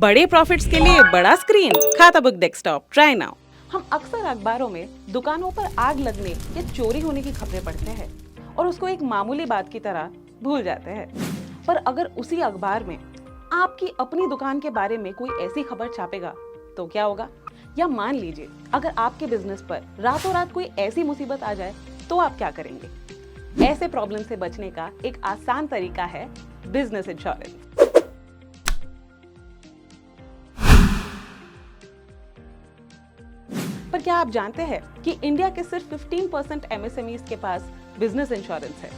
बड़े प्रॉफिट्स के लिए बड़ा स्क्रीन, खाता बुक डेस्कटॉप, ट्राई नाउ। हम अक्सर अखबारों में दुकानों पर आग लगने या चोरी होने की खबरें पढ़ते हैं और उसको एक मामूली बात की तरह भूल जाते हैं। पर अगर उसी अखबार में आपकी अपनी दुकान के बारे में कोई ऐसी खबर छापेगा तो क्या होगा? या मान लीजिए अगर आपके बिजनेस पर रातों रात कोई ऐसी मुसीबत आ जाए तो आप क्या करेंगे? ऐसे प्रॉब्लम से बचने का एक आसान तरीका है बिजनेस इंश्योरेंस। पर क्या आप जानते हैं कि इंडिया के सिर्फ 15% एमएसएमईज के पास बिजनेस इंश्योरेंस है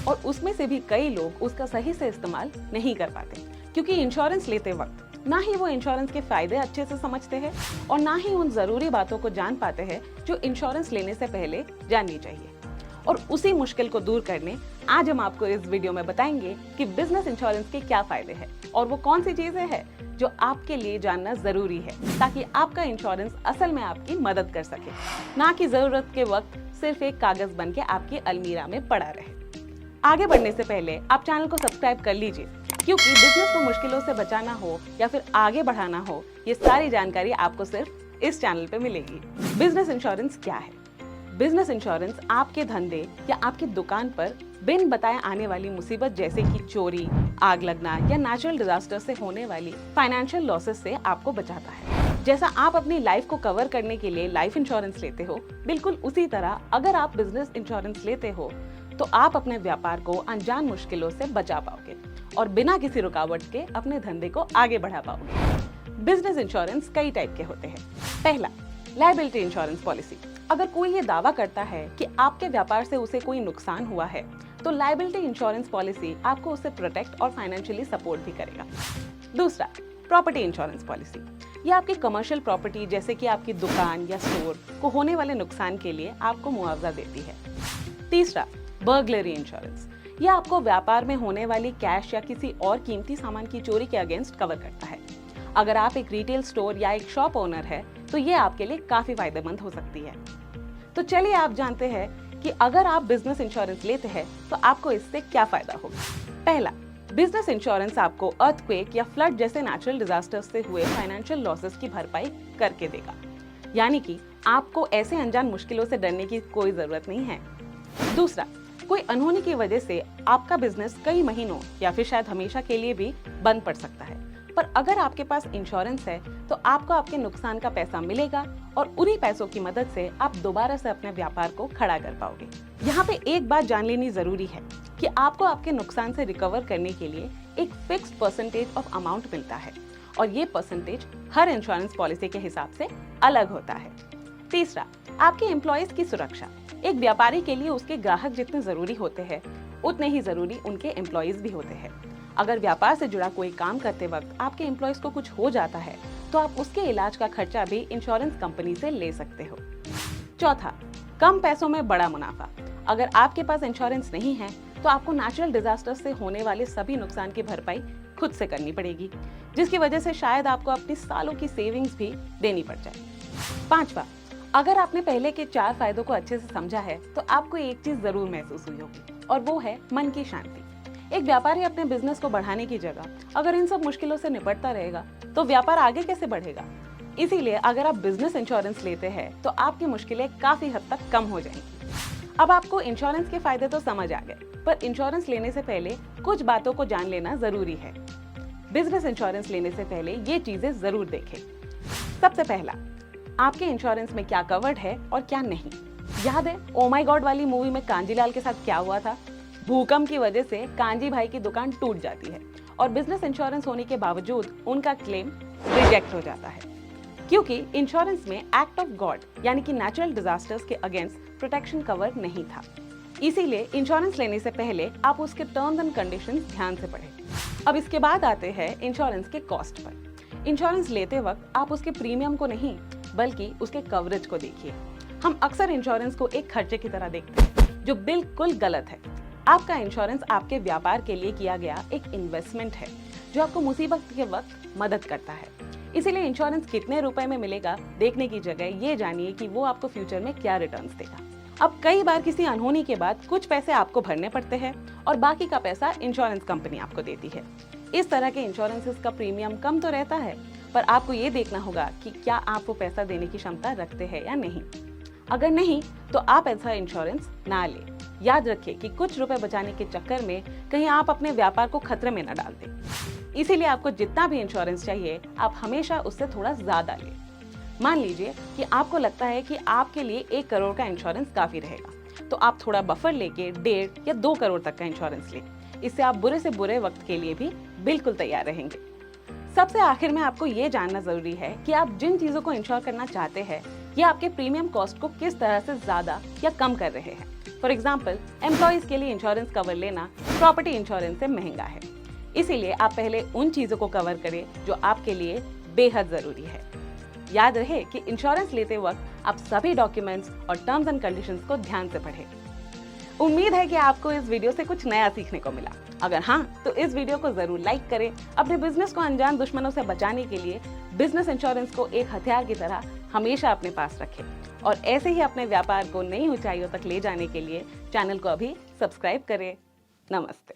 और उसमें से भी कई लोग उसका सही से इस्तेमाल नहीं कर पाते, क्योंकि इंश्योरेंस लेते वक्त ना ही वो इंश्योरेंस के फायदे अच्छे से समझते हैं और ना ही उन जरूरी बातों को जान पाते हैं जो इंश्योरेंस लेने से पहले जाननी चाहिए। और उसी मुश्किल को दूर करने आज हम आपको इस वीडियो में बताएंगे कि बिजनेस इंश्योरेंस के क्या फायदे हैं और वो कौन सी चीजें हैं जो आपके लिए जानना जरूरी है, ताकि आपका इंश्योरेंस असल में आपकी मदद कर सके, ना कि जरूरत के वक्त सिर्फ एक कागज बन के आपकी अलमीरा में पड़ा रहे। आगे बढ़ने से पहले आप चैनल को सब्सक्राइब कर लीजिए, क्योंकि बिजनेस को मुश्किलों से बचाना हो या फिर आगे बढ़ाना हो, ये सारी जानकारी आपको सिर्फ इस चैनल पे मिलेगी। बिजनेस इंश्योरेंस क्या है? बिजनेस इंश्योरेंस आपके धंधे या आपकी दुकान पर बिन बताए आने वाली मुसीबत जैसे कि चोरी, आग लगना या नेचुरल डिजास्टर से होने वाली फाइनेंशियल लॉसेस से आपको बचाता है। जैसा आप अपनी लाइफ को कवर करने के लिए लाइफ इंश्योरेंस लेते हो, बिल्कुल उसी तरह अगर आप बिजनेस इंश्योरेंस लेते हो तो आप अपने व्यापार को अनजान मुश्किलों से बचा पाओगे और बिना किसी रुकावट के अपने धंधे को आगे बढ़ा पाओगे। बिजनेस इंश्योरेंस कई टाइप के होते हैं। पहला, लायबिलिटी इंश्योरेंस पॉलिसी। अगर कोई ये दावा करता है कि आपके व्यापार से उसे कोई नुकसान हुआ है तो लायबिलिटी इंश्योरेंस पॉलिसी आपको उसे प्रोटेक्ट और फाइनेंशियली सपोर्ट भी करेगा। दूसरा, प्रॉपर्टी इंश्योरेंस पॉलिसी। ये आपकी कमर्शियल प्रॉपर्टी जैसे कि आपकी दुकान या स्टोर को होने वाले नुकसान के लिए आपको मुआवजा देती है। तीसरा, बर्गलरी इंश्योरेंस। ये आपको व्यापार में होने वाली कैश या किसी और कीमती सामान की चोरी के अगेंस्ट कवर करता है। अगर आप एक रिटेल स्टोर या एक शॉप ओनर है तो ये आपके लिए काफी फायदेमंद हो सकती है। तो चलिए आप जानते हैं कि अगर आप बिजनेस इंश्योरेंस लेते हैं तो आपको इससे क्या फायदा होगा। पहला, बिजनेस इंश्योरेंस आपको अर्थक्वेक या फ्लड जैसे नेचुरल डिजास्टर्स से हुए फाइनेंशियल लॉसेस की भरपाई करके देगा, यानी कि आपको ऐसे अनजान मुश्किलों से डरने की कोई जरूरत नहीं है। दूसरा, कोई अनहोनी की वजह से आपका बिजनेस कई महीनों या फिर शायद हमेशा के लिए भी बंद पड़ सकता है, पर अगर आपके पास इंश्योरेंस है तो आपको आपके नुकसान का पैसा मिलेगा और उन्हीं पैसों की मदद से आप दोबारा से अपने व्यापार को खड़ा कर पाओगे। यहाँ पे एक बात जान लेनी जरूरी है कि आपको आपके नुकसान से रिकवर करने के लिए एक फिक्स्ड परसेंटेज ऑफ अमाउंट मिलता है और ये परसेंटेज हर इंश्योरेंस पॉलिसी के हिसाब से अलग होता है। तीसरा, आपके एम्प्लॉयज की सुरक्षा। एक व्यापारी के लिए उसके ग्राहक जितने जरूरी होते हैं उतने ही जरूरी उनके एम्प्लॉयज भी होते हैं। अगर व्यापार से जुड़ा कोई काम करते वक्त आपके एम्प्लॉयज को कुछ हो जाता है तो आप उसके इलाज का खर्चा भी इंश्योरेंस कंपनी से ले सकते हो। चौथा, कम पैसों में बड़ा मुनाफा। अगर आपके पास इंश्योरेंस नहीं है तो आपको नेचुरल डिजास्टर से होने वाले सभी नुकसान की भरपाई खुद से करनी पड़ेगी, जिसकी वजह से शायद आपको अपनी सालों की सेविंग्स भी देनी पड़ जाए। पांचवा, अगर आपने पहले के 4 फायदों को अच्छे से समझा है तो आपको एक चीज जरूर महसूस हुई होगी और वो है मन की शांति। एक व्यापारी अपने बिजनेस को बढ़ाने की जगह अगर इन सब मुश्किलों से निपटता रहेगा तो व्यापार आगे कैसे बढ़ेगा? इसीलिए अगर आप बिजनेस इंश्योरेंस लेते हैं तो आपकी मुश्किलें काफी हद तक कम हो जाएंगी। अब आपको इंश्योरेंस के फायदे तो समझ आ गए, पर इंश्योरेंस लेने से पहले कुछ बातों को जान लेना जरूरी है। बिजनेस इंश्योरेंस लेने से पहले ये चीजें जरूर देखें। सबसे पहला, आपके इंश्योरेंस में क्या कवर्ड है और क्या नहीं। याद है ओ माय गॉड वाली मूवी में कांजीलाल के साथ क्या हुआ था? भूकंप की वजह से कांजी भाई की दुकान टूट जाती है और बिजनेस इंश्योरेंस होने के बावजूद उनका क्लेम रिजेक्ट हो जाता है, क्योंकि इंश्योरेंस में एक्ट ऑफ गॉड यानी कि नेचुरल डिजास्टर्स के अगेंस्ट प्रोटेक्शन कवर नहीं था। इसीलिए इंश्योरेंस लेने से पहले आप उसके टर्म्स एंड कंडीशंस ध्यान से पढ़ें। अब इसके बाद आते हैं इंश्योरेंस के कॉस्ट पर। इंश्योरेंस लेते वक्त आप उसके प्रीमियम को नहीं बल्कि उसके कवरेज को देखिए। हम अक्सर इंश्योरेंस को एक खर्चे की तरह देखते हैं, जो बिल्कुल गलत है। आपका इंश्योरेंस आपके व्यापार के लिए किया गया एक इन्वेस्टमेंट है जो आपको मुसीबत के वक्त मदद करता है। इसीलिए इंश्योरेंस कितने रुपए में मिलेगा देखने की जगह ये जानिए कि वो आपको फ्यूचर में क्या रिटर्न्स देगा। अब कई बार किसी अनहोनी के बाद कुछ पैसे आपको भरने पड़ते हैं और बाकी का पैसा इंश्योरेंस कंपनी आपको देती है। इस तरह के इंश्योरेंसेस का प्रीमियम कम तो रहता है, पर आपको ये देखना होगा कि क्या आप वो पैसा देने की क्षमता रखते हैं या नहीं। अगर नहीं तो आप ऐसा इंश्योरेंस ना लें। याद रखिए कि कुछ रुपए बचाने के चक्कर में कहीं आप अपने व्यापार को खतरे में न डाल दें। इसीलिए आपको जितना भी इंश्योरेंस चाहिए आप हमेशा उससे थोड़ा ज्यादा लें। मान लीजिए कि आपको लगता है कि आपके लिए 1 करोड़ का इंश्योरेंस काफी रहेगा, तो आप थोड़ा बफर लेके 1.5 या 2 करोड़ तक का इंश्योरेंस लें। इससे आप बुरे से बुरे वक्त के लिए भी बिल्कुल तैयार रहेंगे। सबसे आखिर में आपको ये जानना जरूरी है कि आप जिन चीजों को इंश्योर करना चाहते हैं ये आपके प्रीमियम कॉस्ट को किस तरह से ज्यादा या कम कर रहे हैं। फॉर एग्जाम्पल, एम्प्लॉइज के लिए इंश्योरेंस कवर लेना प्रॉपर्टी इंश्योरेंस से महंगा है। इसीलिए आप पहले उन चीजों को कवर करें जो आपके लिए बेहद जरूरी है। याद रहे कि इंश्योरेंस लेते वक्त आप सभी डॉक्यूमेंट्स और टर्म्स एंड कंडीशंस को ध्यान से पढ़ें। उम्मीद है कि आपको इस वीडियो से कुछ नया सीखने को मिला। अगर हाँ, तो इस वीडियो को जरूर लाइक करें। अपने बिजनेस को अनजान दुश्मनों से बचाने के लिए बिजनेस इंश्योरेंस को एक हथियार की तरह हमेशा अपने पास रखें और ऐसे ही अपने व्यापार को नई ऊंचाइयों तक ले जाने के लिए चैनल को अभी सब्सक्राइब करें। नमस्ते।